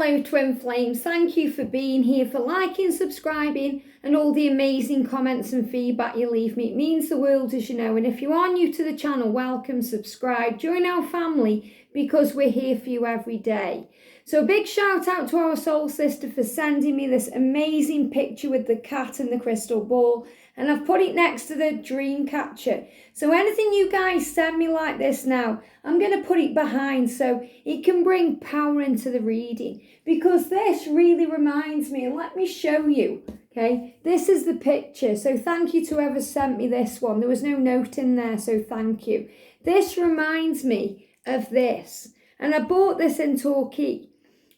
Hello twin flames, thank you for being here, for liking, subscribing and all the amazing comments and feedback you leave me. It means the world, as you know, and if you are new to the channel, welcome, subscribe, join our family because we're here for you every day. So a big shout out to our soul sister for sending me this amazing picture with the cat and the crystal ball, and I've put it next to the dream catcher. So anything you guys send me like this now, I'm going to put it behind so it can bring power into the reading, because this really reminds me, and let me show you, okay, this is the picture. So thank you to whoever sent me this one. There was no note in there, so thank you. This reminds me of this, and I bought this in Torquay.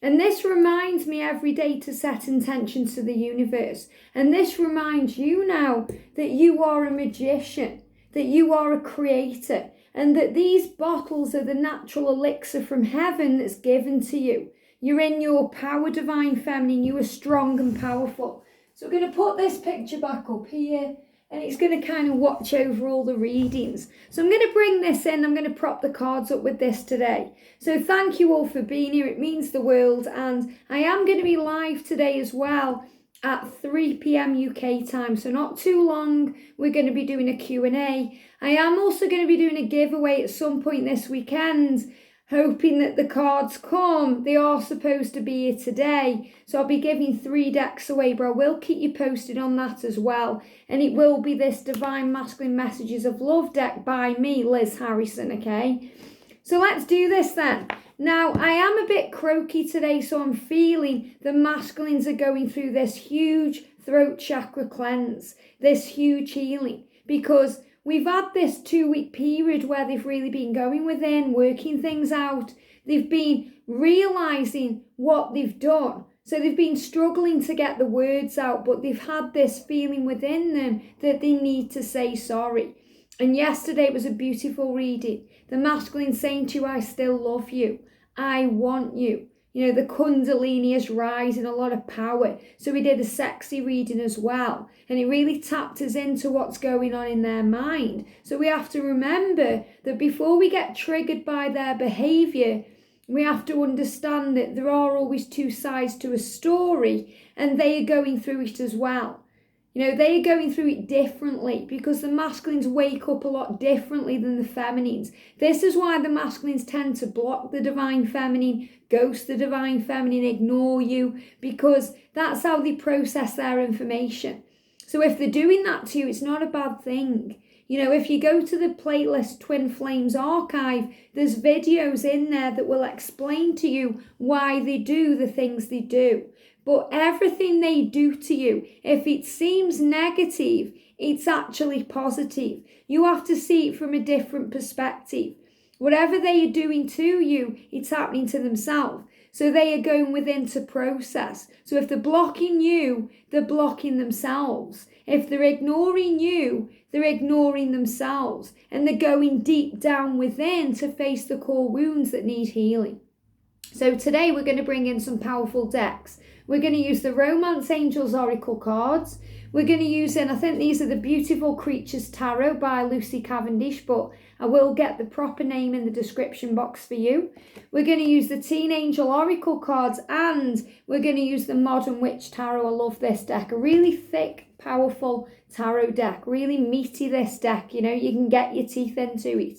And this reminds me every day to set intentions to the universe. And this reminds you now that you are a magician, that you are a creator, and that these bottles are the natural elixir from heaven that's given to you. You're in your power, divine feminine. You are strong and powerful. So we're going to put this picture back up here, and it's going to kind of watch over all the readings. So I'm going to bring this in. I'm going to prop the cards up with this today. So thank you all for being here. It means the world. And I am going to be live today as well at 3 p.m. UK time. So not too long. We're going to be doing a Q&A. I am also going to be doing a giveaway at some point this weekend, hoping that the cards come. They are supposed to be here today. So I'll be giving 3 decks away, but I will keep you posted on that as well. And it will be this Divine Masculine Messages of Love deck by me, Liz Harrison, okay? So let's do this then. Now, I am a bit croaky today, so I'm feeling the masculines are going through this huge throat chakra cleanse, this huge healing, because we've had this 2-week period where they've really been going within, working things out. They've been realising what they've done. So they've been struggling to get the words out, but they've had this feeling within them that they need to say sorry. And yesterday was a beautiful reading. The masculine saying to you, I still love you. I want you. You know, the Kundalini is rising, a lot of power. So we did a sexy reading as well. And it really tapped us into what's going on in their mind. So we have to remember that before we get triggered by their behaviour, we have to understand that there are always 2 sides to a story, and they are going through it as well. You know, they are going through it differently because the masculines wake up a lot differently than the feminines. This is why the masculines tend to block the divine feminine, ghost the divine feminine, ignore you, because that's how they process their information. So if they're doing that to you, it's not a bad thing. You know, if you go to the playlist Twin Flames Archive, there's videos in there that will explain to you why they do the things they do. But everything they do to you, if it seems negative, it's actually positive. You have to see it from a different perspective. Whatever they are doing to you, it's happening to themselves. So they are going within to process. So if they're blocking you, they're blocking themselves. If they're ignoring you, they're ignoring themselves. And they're going deep down within to face the core wounds that need healing. So today we're going to bring in some powerful decks. We're going to use the Romance Angels Oracle cards. We're going to use, and I think these are the Beautiful Creatures Tarot by Lucy Cavendish, but I will get the proper name in the description box for you. We're going to use the Teen Angel Oracle cards, and we're going to use the Modern Witch Tarot. I love this deck. A really thick, powerful tarot deck. Really meaty, this deck. You know, you can get your teeth into it.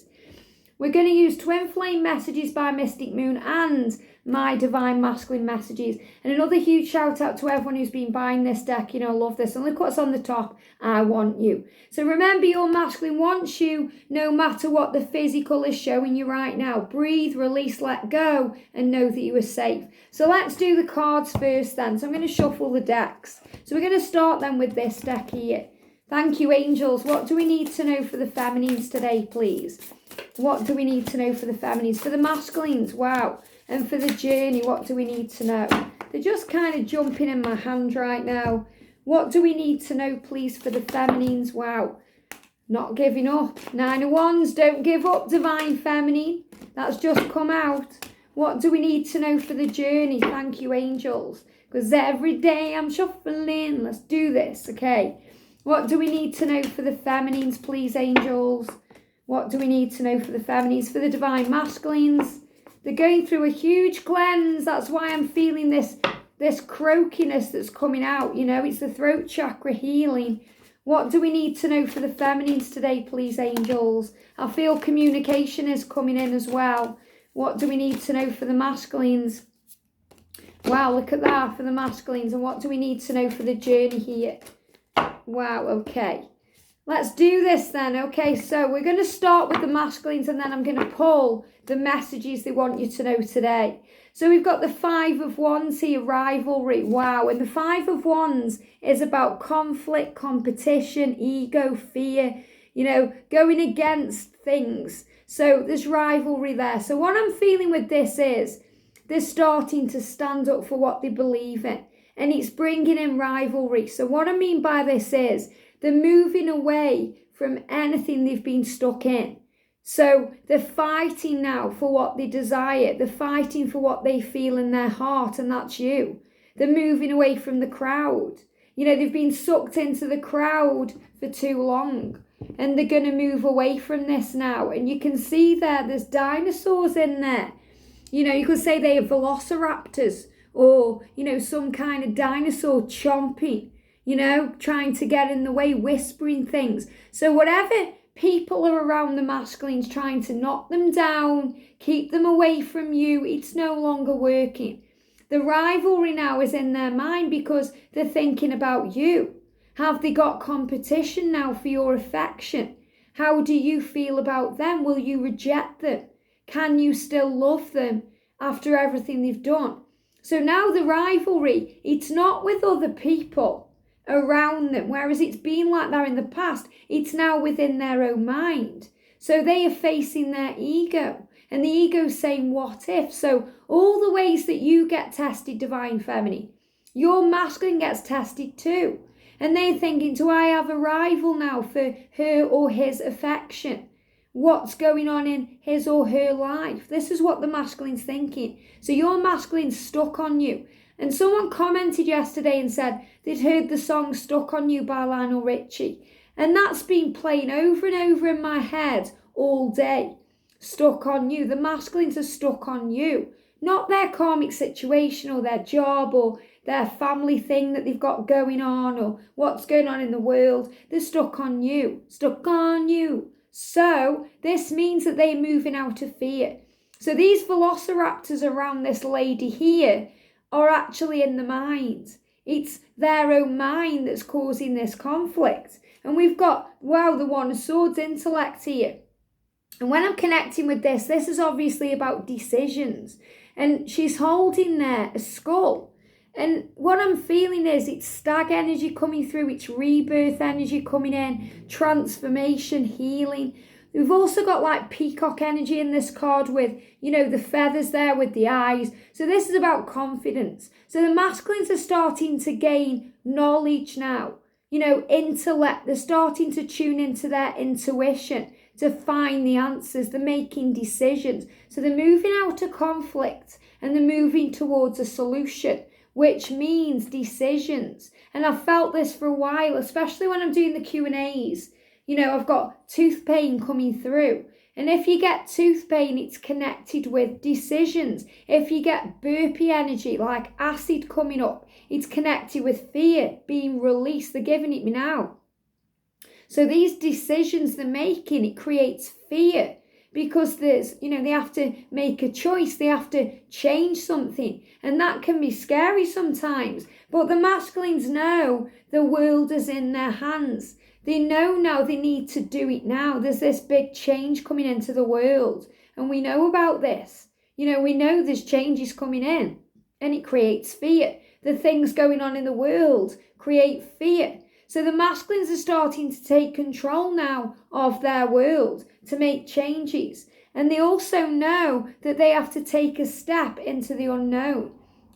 We're going to use Twin Flame Messages by Mystic Moon and my Divine Masculine Messages. And another huge shout out to everyone who's been buying this deck. You know, I love this. And look what's on the top. I want you. So remember, your masculine wants you no matter what the physical is showing you right now. Breathe, release, let go, and know that you are safe. So let's do the cards first then. So I'm going to shuffle the decks. So we're going to start then with this deck here. Thank you, angels. What do we need to know for the feminines today, please? What do we need to know for the feminines? For the masculines, wow. And for the journey, what do we need to know? They're just kind of jumping in my hand right now. What do we need to know, please, for the feminines? Wow. Not giving up. 9 of Wands, don't give up, divine feminine. That's just come out. What do we need to know for the journey? Thank you, angels. Because every day I'm shuffling. Let's do this, okay? What do we need to know for the feminines, please, angels? What do we need to know for the feminines? For the divine masculines, They're going through a huge cleanse. That's why I'm feeling this croakiness that's coming out. You know, it's the throat chakra healing. What do we need to know for the feminines today, please, angels? I feel communication is coming in as well. What do we need to know for the masculines? Wow, look at that for the masculines. And what do we need to know for the journey here? Wow, okay. Let's do this then. Okay, so we're going to start with the masculines and then I'm going to pull the messages they want you to know today. So we've got the 5 of Wands here, rivalry. Wow, and the 5 of Wands is about conflict, competition, ego, fear, you know, going against things. So there's rivalry there. So what I'm feeling with this is they're starting to stand up for what they believe in. And it's bringing in rivalry. So what I mean by this is they're moving away from anything they've been stuck in. So they're fighting now for what they desire. They're fighting for what they feel in their heart, and that's you. They're moving away from the crowd. You know, they've been sucked into the crowd for too long, and they're going to move away from this now. And you can see there's dinosaurs in there. You know, you could say they are velociraptors or, you know, some kind of dinosaur chomping, you know, trying to get in the way, whispering things. So whatever people are around the masculines trying to knock them down, keep them away from you, it's no longer working. The rivalry now is in their mind because they're thinking about you. Have they got competition now for your affection? How do you feel about them? Will you reject them? Can you still love them after everything they've done? So now the rivalry, it's not with other people around them, whereas it's been like that in the past. It's now within their own mind. So they are facing their ego, and the ego's saying, what if? So all the ways that you get tested, divine feminine, your masculine gets tested too. And they're thinking, do I have a rival now for her or his affection? What's going on in his or her life? This is what the masculine's thinking. So your masculine's stuck on you. And someone commented yesterday and said they'd heard the song Stuck on You by Lionel Richie. And that's been playing over and over in my head all day. Stuck on you. The masculines are stuck on you. Not their karmic situation or their job or their family thing that they've got going on or what's going on in the world. They're stuck on you. Stuck on you. So this means that they're moving out of fear. So these velociraptors around this lady here are actually in the mind. It's their own mind that's causing this conflict. And we've got, wow, the One of Swords intellect here. And when I'm connecting with this is obviously about decisions. And she's holding there a skull. And what I'm feeling is it's stag energy coming through, it's rebirth energy coming in, transformation, healing. We've also got like peacock energy in this card with, you know, the feathers there with the eyes. So this is about confidence. So the masculines are starting to gain knowledge now, you know, intellect. They're starting to tune into their intuition to find the answers. They're making decisions. So they're moving out of conflict and they're moving towards a solution, which means decisions. And I've felt this for a while, especially when I'm doing the Q&As. You know, I've got tooth pain coming through. And if you get tooth pain, it's connected with decisions. If you get burpy energy, like acid coming up, it's connected with fear being released. They're giving it me now. So these decisions they're making, it creates fear because there's, you know, they have to make a choice. They have to change something. And that can be scary sometimes. But the masculines know the world is in their hands. They know now they need to do it now. There's this big change coming into the world. And we know about this. You know, we know there's changes coming in. And it creates fear. The things going on in the world create fear. So the masculines are starting to take control now of their world to make changes. And they also know that they have to take a step into the unknown.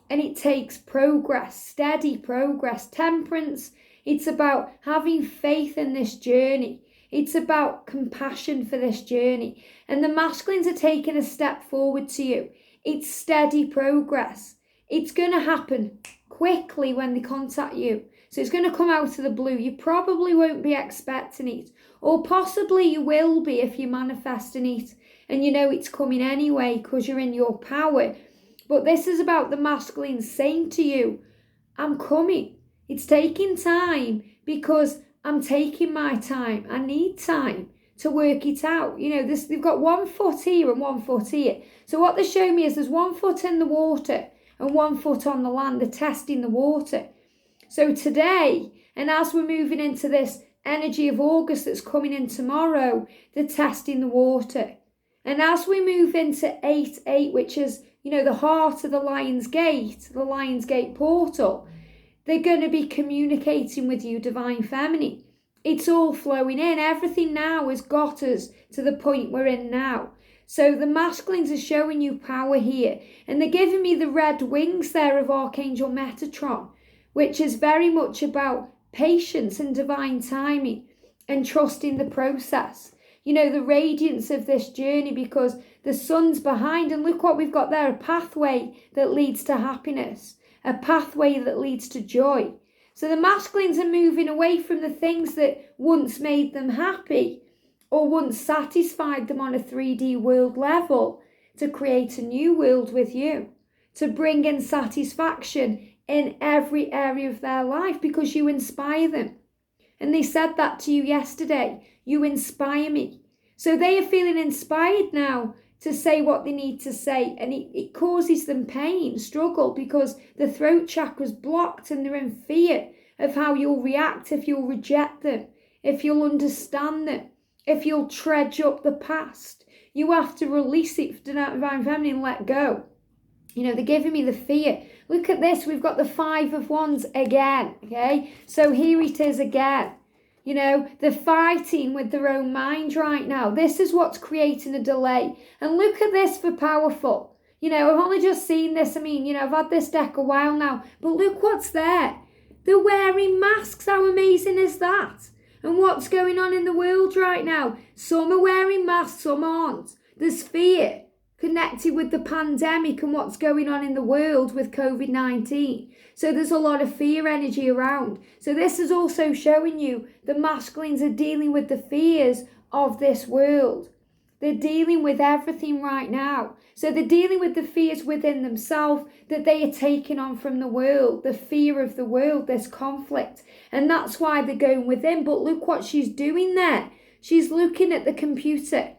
And it takes progress, steady progress, temperance. It's about having faith in this journey. It's about compassion for this journey. And the masculines are taking a step forward to you. It's steady progress. It's going to happen quickly when they contact you. So it's going to come out of the blue. You probably won't be expecting it, or possibly you will be if you're manifesting it and you know it's coming anyway because you're in your power. But this is about the masculine saying to you, I'm coming. It's taking time because I'm taking my time. I need time to work it out. You know, they've got 1 foot here and 1 foot here. So what they show me is there's 1 foot in the water and 1 foot on the land. They're testing the water. So today, and as we're moving into this energy of August that's coming in tomorrow, they're testing the water. And as we move into 8-8, which is, you know, the heart of the Lion's Gate portal, they're going to be communicating with you, Divine Feminine. It's all flowing in. Everything now has got us to the point we're in now. So the masculines are showing you power here. And they're giving me the red wings there of Archangel Metatron, which is very much about patience and divine timing and trusting the process. You know, the radiance of this journey, because the sun's behind, and look what we've got there, a pathway that leads to happiness, a pathway that leads to joy. So the masculines are moving away from the things that once made them happy or once satisfied them on a 3D world level to create a new world with you, to bring in satisfaction in every area of their life because you inspire them. And they said that to you yesterday. You inspire me. So they are feeling inspired now to say what they need to say. And it causes them pain, struggle, because the throat chakra's blocked and they're in fear of how you'll react if you'll reject them, if you'll understand them, if you'll trudge up the past. You have to release it for Divine Feminine and let go. You know, they're giving me the fear. Look at this. We've got the 5 of Wands again, okay? So here it is again. You know, they're fighting with their own mind right now. This is what's creating a delay. And look at this for powerful. You know, I've only just seen this. I mean, you know, I've had this deck a while now. But look what's there. They're wearing masks. How amazing is that? And what's going on in the world right now? Some are wearing masks, some aren't. There's fear connected with the pandemic and what's going on in the world with COVID-19. So there's a lot of fear energy around. So this is also showing you the masculines are dealing with the fears of this world. They're dealing with everything right now. So they're dealing with the fears within themselves that they are taking on from the world, the fear of the world, this conflict. And that's why they're going within. But look what she's doing there. She's looking at the computer.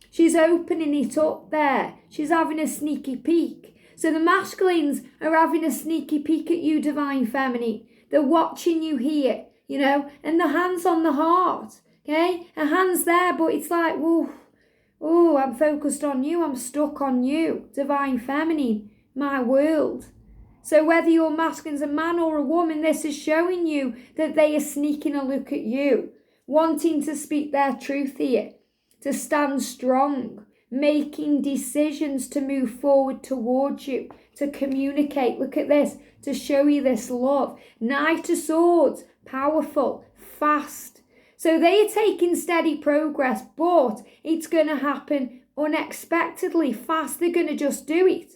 She's opening it up there. She's having a sneaky peek. So the masculines are having a sneaky peek at you, Divine Feminine. They're watching you here, you know, and the hand's on the heart, okay? A hand's there, but it's like, oh, I'm focused on you. I'm stuck on you, Divine Feminine, my world. So whether your masculine's a man or a woman, this is showing you that they are sneaking a look at you, wanting to speak their truth here, to stand strong, making decisions to move forward towards you, to communicate. Look at this, to show you this love. Knight of Swords, powerful, fast. So they are taking steady progress, but it's going to happen unexpectedly, fast. They're going to just do it.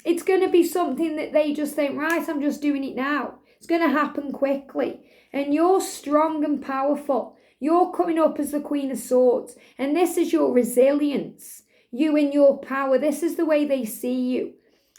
It's going to be something that they just think, right, I'm just doing it now. It's going to happen quickly. And you're strong and powerful. You're coming up as the Queen of Swords. And this is your resilience. You in your power. This is the way they see you.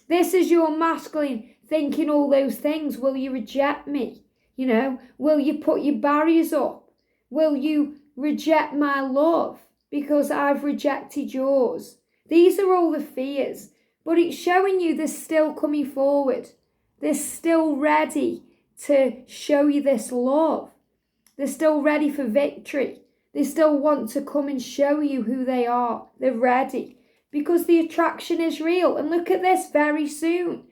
This is your masculine thinking all those things. Will you reject me? You know, will you put your barriers up? Will you reject my love because I've rejected yours? These are all the fears. But it's showing you they're still coming forward. They're still ready to show you this love. They're still ready for victory. They still want to come and show you who they are. They're ready because the attraction is real. And look at this, very soon.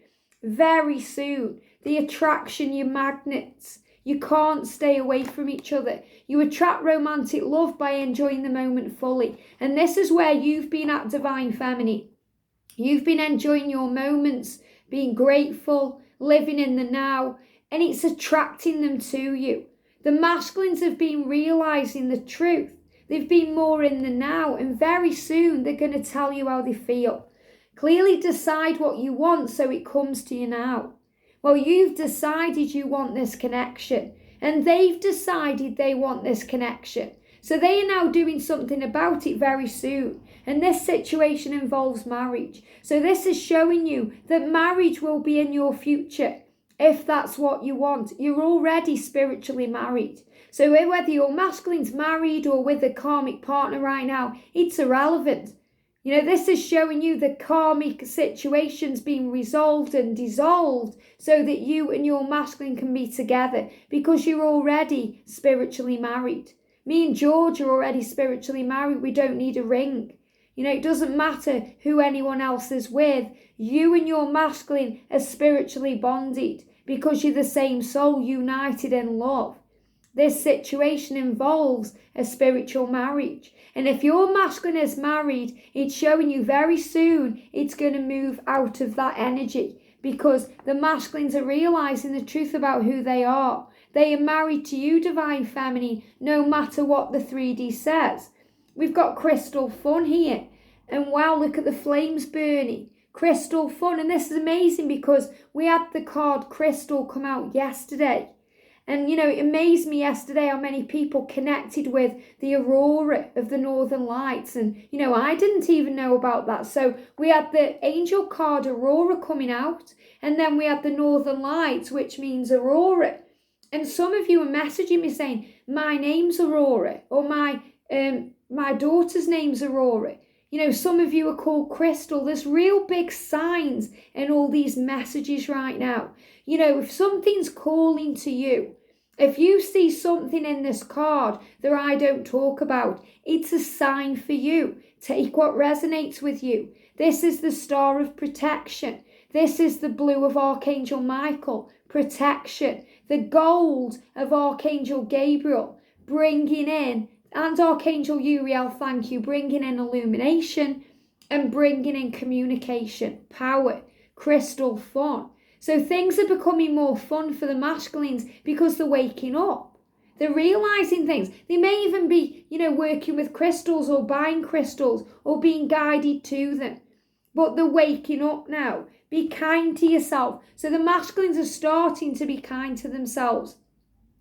Very soon. The attraction, your magnets. You can't stay away from each other. You attract romantic love by enjoying the moment fully. And this is where you've been at, Divine Feminine. You've been enjoying your moments, being grateful, living in the now, and it's attracting them to you. The masculines have been realising the truth. They've been more in the now, and very soon they're going to tell you how they feel. Clearly decide what you want so it comes to you now. Well, you've decided you want this connection, and they've decided they want this connection. So they are now doing something about it very soon. And this situation involves marriage. So this is showing you that marriage will be in your future. If that's what you want, you're already spiritually married. So whether your masculine's married or with a karmic partner right now, it's irrelevant. This is showing you the karmic situation's being resolved and dissolved so that you and your masculine can be together because you're already spiritually married. Me and George are already spiritually married. We don't need a ring. It doesn't matter who anyone else is with. You and your masculine are spiritually bonded because you're the same soul united in love. This situation involves a spiritual marriage. And if your masculine is married, it's showing you very soon it's going to move out of that energy because the masculines are realizing the truth about who they are. They are married to you, Divine Feminine, no matter what the 3D says. We've got crystal fun here. And wow, look at the flames burning. Crystal fun. And this is amazing because we had the card crystal come out yesterday. And, it amazed me yesterday how many people connected with the aurora of the Northern Lights. And, I didn't even know about that. So we had the angel card aurora coming out. And then we had the Northern Lights, which means aurora. And some of you are messaging me saying, my name's Aurora, or my daughter's name's Aurora. Some of you are called Crystal. There's real big signs in all these messages right now. If something's calling to you, if you see something in this card that I don't talk about, it's a sign for you. Take what resonates with you. This is the star of protection. This is the blue of Archangel Michael, protection. The gold of Archangel Gabriel, bringing in, and Archangel Uriel, thank you, bringing in illumination and bringing in communication, power, crystal fun. So things are becoming more fun for the masculines because they're waking up. They're realizing things. They may even be, working with crystals or buying crystals or being guided to them. But they're waking up now. Be kind to yourself. So the masculines are starting to be kind to themselves.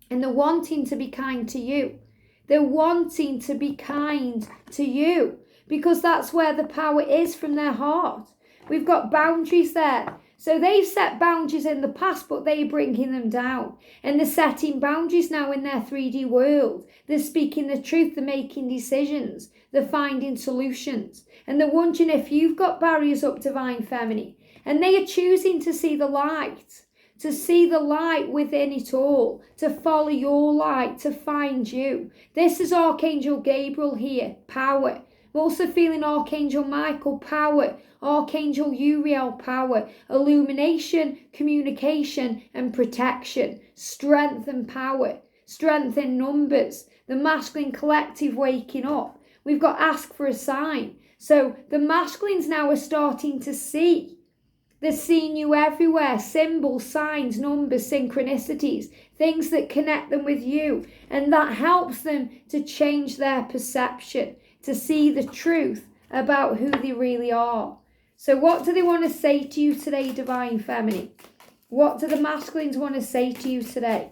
And they're wanting to be kind to you. They're wanting to be kind to you. Because that's where the power is from their heart. We've got boundaries there. So they've set boundaries in the past, but they're bringing them down. And they're setting boundaries now in their 3D world. They're speaking the truth. They're making decisions. They're finding solutions. And they're wondering if you've got barriers up, Divine Feminine. And they are choosing to see the light within it all, to follow your light, to find you. This is Archangel Gabriel here, power. I'm also feeling Archangel Michael, power. Archangel Uriel, power. Illumination, communication and protection. Strength and power. Strength in numbers. The masculine collective waking up. We've got ask for a sign. So the masculines now are starting to see. They're seeing you everywhere. Symbols, signs, numbers, synchronicities. Things that connect them with you. And that helps them to change their perception. To see the truth about who they really are. So what do they want to say to you today, Divine Feminine? What do the masculines want to say to you today?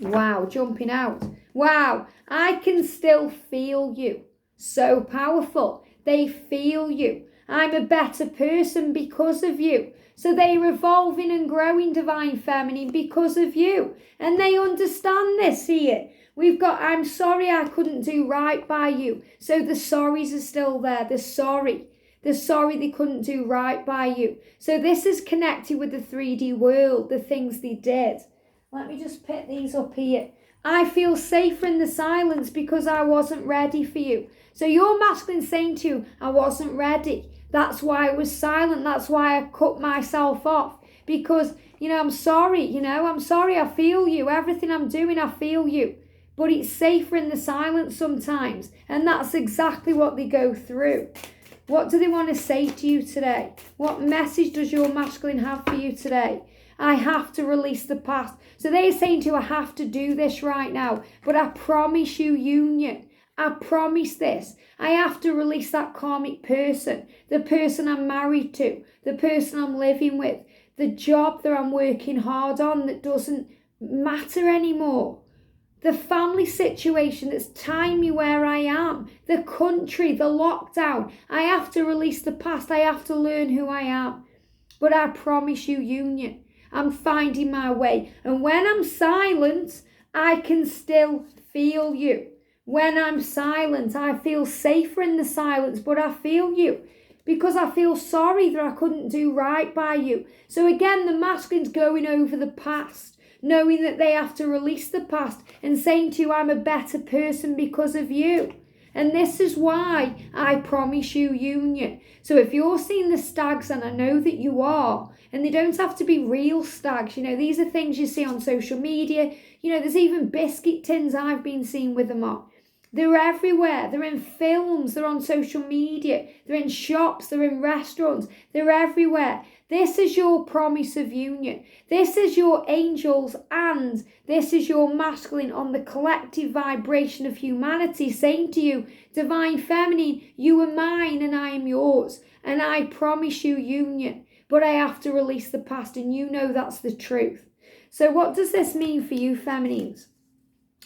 Wow, jumping out. Wow, I can still feel you. So powerful. They feel you. I'm a better person because of you. So they're evolving and growing, Divine Feminine, because of you. And they understand this here. We've got, I'm sorry I couldn't do right by you. So the sorries are still there. They're sorry. They're sorry they couldn't do right by you. So this is connected with the 3D world, the things they did. Let me just pick these up here. I feel safer in the silence because I wasn't ready for you. So your masculine saying to you, I wasn't ready. That's why I was silent. That's why I cut myself off. Because, I'm sorry, I'm sorry. I feel you. Everything I'm doing, I feel you. But it's safer in the silence sometimes. And that's exactly what they go through. What do they want to say to you today? What message does your masculine have for you today? I have to release the past. So they're saying to you, I have to do this right now. But I promise you union. I promise this. I have to release that karmic person. The person I'm married to. The person I'm living with. The job that I'm working hard on that doesn't matter anymore. The family situation that's tying me where I am, the country, the lockdown. I have to release the past. I have to learn who I am. But I promise you, union, I'm finding my way. And when I'm silent, I can still feel you. When I'm silent, I feel safer in the silence, but I feel you. Because I feel sorry that I couldn't do right by you. So again, the masculine's going over the past, knowing that they have to release the past and saying to you, I'm a better person because of you. And this is why I promise you union. So if you're seeing the stags, and I know that you are, and they don't have to be real stags, these are things you see on social media. There's even biscuit tins I've been seeing with them on. They're everywhere. They're in films. They're on social media. They're in shops. They're in restaurants. They're everywhere. This is your promise of union. This is your angels, and this is your masculine on the collective vibration of humanity saying to you, divine feminine, you are mine and I am yours. And I promise you union. But I have to release the past, and you know that's the truth. So what does this mean for you feminines?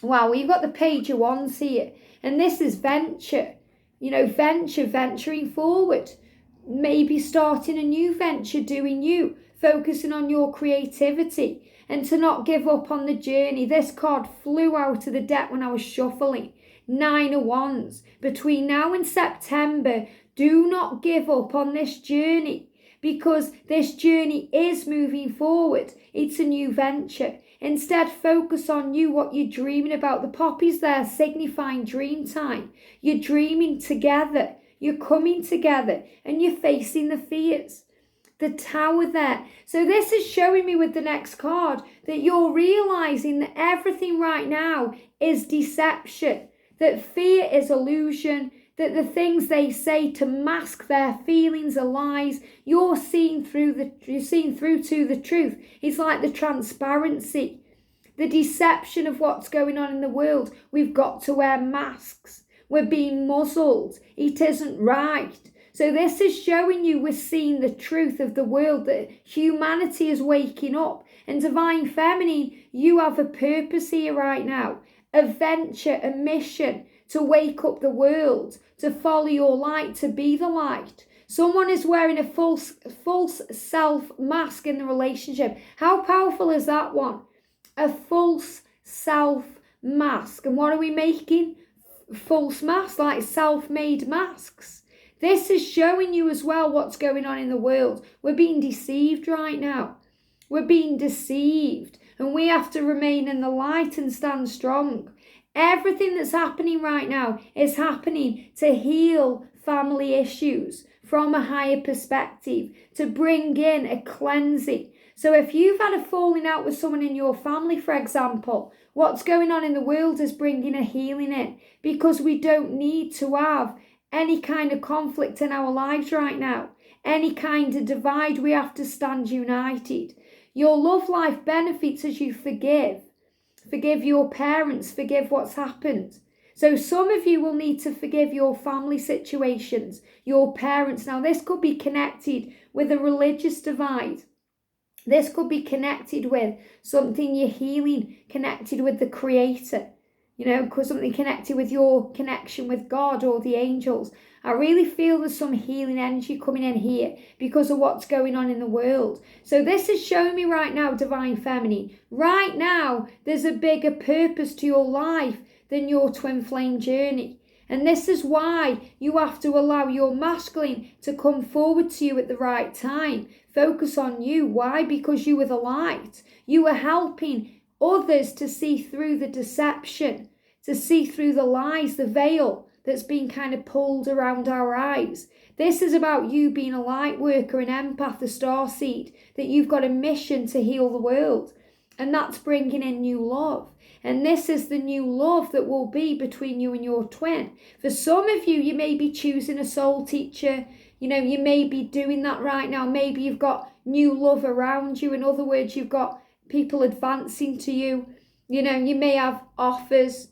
Wow, we've got the page of wands here, and this is venture. Venturing forward. Maybe starting a new venture, doing you, focusing on your creativity, and to not give up on the journey. This card flew out of the deck when I was shuffling. 9 of Wands. Between now and September, do not give up on this journey, because this journey is moving forward. It's a new venture. Instead, focus on you, what you're dreaming about. The poppies there signifying dream time. You're dreaming together. You're coming together and you're facing the fears. The Tower there. So this is showing me with the next card that you're realizing that everything right now is deception. That fear is illusion. That the things they say to mask their feelings are lies. You're seeing through to the truth. It's like the transparency, the deception of what's going on in the world. We've got to wear masks. We're being muzzled. It isn't right. So this is showing you we're seeing the truth of the world, that humanity is waking up. And divine feminine, you have a purpose here right now, a venture, a mission to wake up the world, to follow your light, to be the light. Someone is wearing a false self mask in the relationship. How powerful is that one? A false self mask. And what are we making? False masks, like self-made masks. This is showing you as well what's going on in the world. We're being deceived right now. We're being deceived, and we have to remain in the light and stand strong. Everything that's happening right now is happening to heal family issues from a higher perspective, to bring in a cleansing. So if you've had a falling out with someone in your family, for example, what's going on in the world is bringing a healing in, because we don't need to have any kind of conflict in our lives right now, any kind of divide. We have to stand united. Your love life benefits as you forgive. Forgive your parents, forgive what's happened. So some of you will need to forgive your family situations, your parents. Now this could be connected with a religious divide. This could be connected with something you're healing, connected with the Creator. Something connected with your connection with God or the angels. I really feel there's some healing energy coming in here because of what's going on in the world. So this is showing me right now, divine feminine. Right now, there's a bigger purpose to your life than your twin flame journey. And this is why you have to allow your masculine to come forward to you at the right time. Focus on you. Why? Because you are the light. You are helping others to see through the deception, to see through the lies, the veil that's been kind of pulled around our eyes. This is about you being a light worker, an empath, a starseed, that you've got a mission to heal the world. And that's bringing in new love. And this is the new love that will be between you and your twin. For some of you, you may be choosing a soul teacher. You may be doing that right now. Maybe you've got new love around you. In other words, you've got people advancing to you. You may have offers,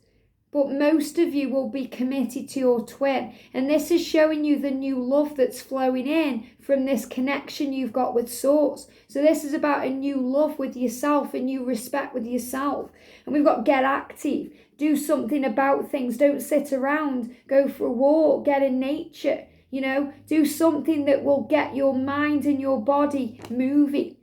but most of you will be committed to your twin. And this is showing you the new love that's flowing in from this connection you've got with Source. So this is about a new love with yourself, a new respect with yourself. And we've got get active, do something about things, don't sit around, go for a walk, get in nature, do something that will get your mind and your body moving.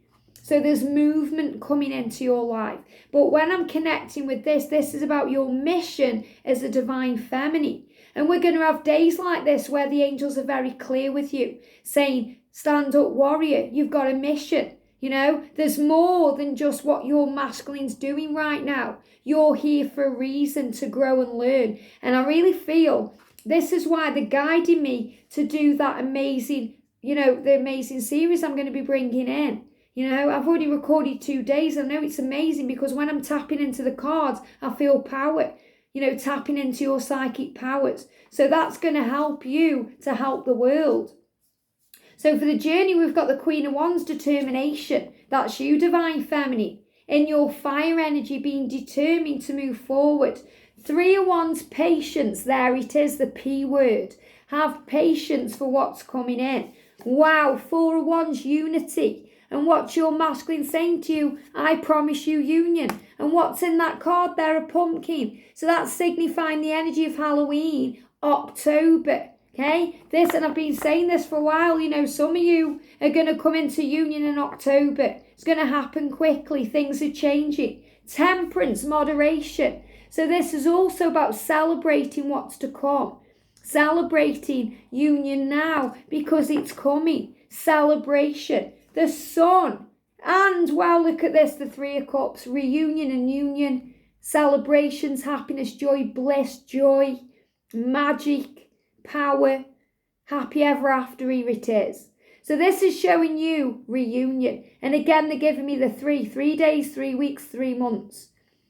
So there's movement coming into your life. But when I'm connecting with this is about your mission as a divine feminine. And we're going to have days like this where the angels are very clear with you, saying, stand up, warrior, you've got a mission. There's more than just what your masculine's doing right now. You're here for a reason to grow and learn. And I really feel this is why they're guiding me to do that amazing, the amazing series I'm going to be bringing in. I've already recorded 2 days. I know it's amazing because when I'm tapping into the cards, I feel power, tapping into your psychic powers. So that's going to help you to help the world. So for the journey, we've got the Queen of Wands, determination. That's you, divine feminine. In your fire energy, being determined to move forward. 3 of Wands, patience. There it is, the P word. Have patience for what's coming in. Wow, 4 of Wands, unity. And what's your masculine saying to you? I promise you union. And what's in that card there? A pumpkin. So that's signifying the energy of Halloween, October. Okay? And I've been saying this for a while. Some of you are going to come into union in October. It's going to happen quickly. Things are changing. Temperance, moderation. So this is also about celebrating what's to come. Celebrating union now because it's coming. Celebration. The Sun, and wow, look at this, the 3 of Cups, reunion and union, celebrations, happiness, joy, bliss, joy, magic, power, happy ever after, here it is. So this is showing you reunion. And again, they're giving me the 3 days, 3 weeks, 3 months.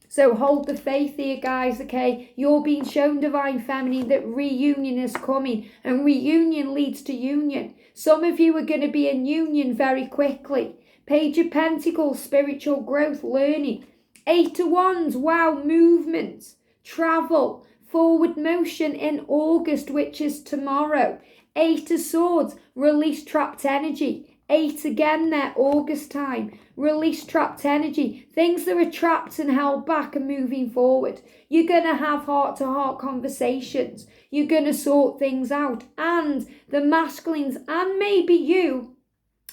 So hold the faith here, guys, okay? You're being shown, divine feminine, that reunion is coming. And reunion leads to union. Some of you are going to be in union very quickly. Page of Pentacles, spiritual growth, learning. 8 of Wands, wow, movement, travel, forward motion in August, which is tomorrow. 8 of Swords, release trapped energy. 8 again there, August time. Release trapped energy. Things that are trapped and held back are moving forward. You're going to have heart-to-heart conversations. You're going to sort things out. And the masculines and maybe you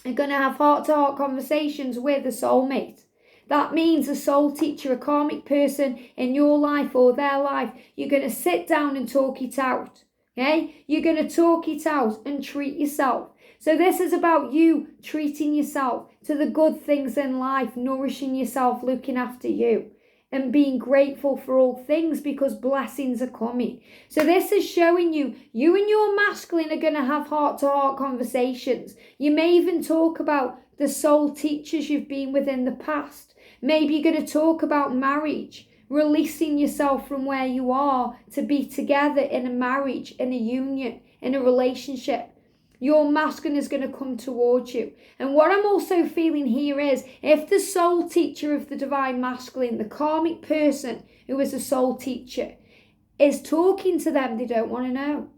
are going to have heart-to-heart conversations with a soulmate. That means a soul teacher, a karmic person in your life or their life. You're going to sit down and talk it out. Okay? You're going to talk it out and treat yourself. So this is about you treating yourself to the good things in life, nourishing yourself, looking after you, and being grateful for all things because blessings are coming. So this is showing you and your masculine are going to have heart-to-heart conversations. You may even talk about the soul teachers you've been with in the past. Maybe you're going to talk about marriage, releasing yourself from where you are to be together in a marriage, in a union, in a relationship. Your masculine is going to come towards you. And what I'm also feeling here is, if the soul teacher of the divine masculine, the karmic person who is a soul teacher, is talking to them, they don't want to know.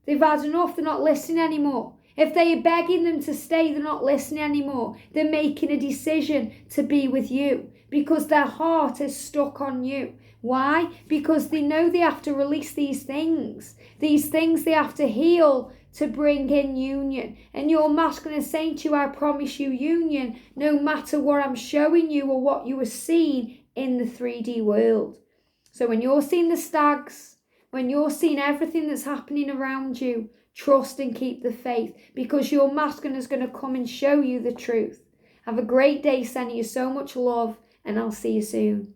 They've had enough, they're not listening anymore. If they are begging them to stay, they're not listening anymore. They're making a decision to be with you because their heart is stuck on you. Why? Because they know they have to release these things. These things they have to heal to bring in union. And your masculine is saying to you, I promise you union, no matter what I'm showing you or what you are seeing in the 3D world. So when you're seeing the stags, when you're seeing everything that's happening around you, trust and keep the faith, because your masculine is going to come and show you the truth. Have a great day, sending you so much love, and I'll see you soon.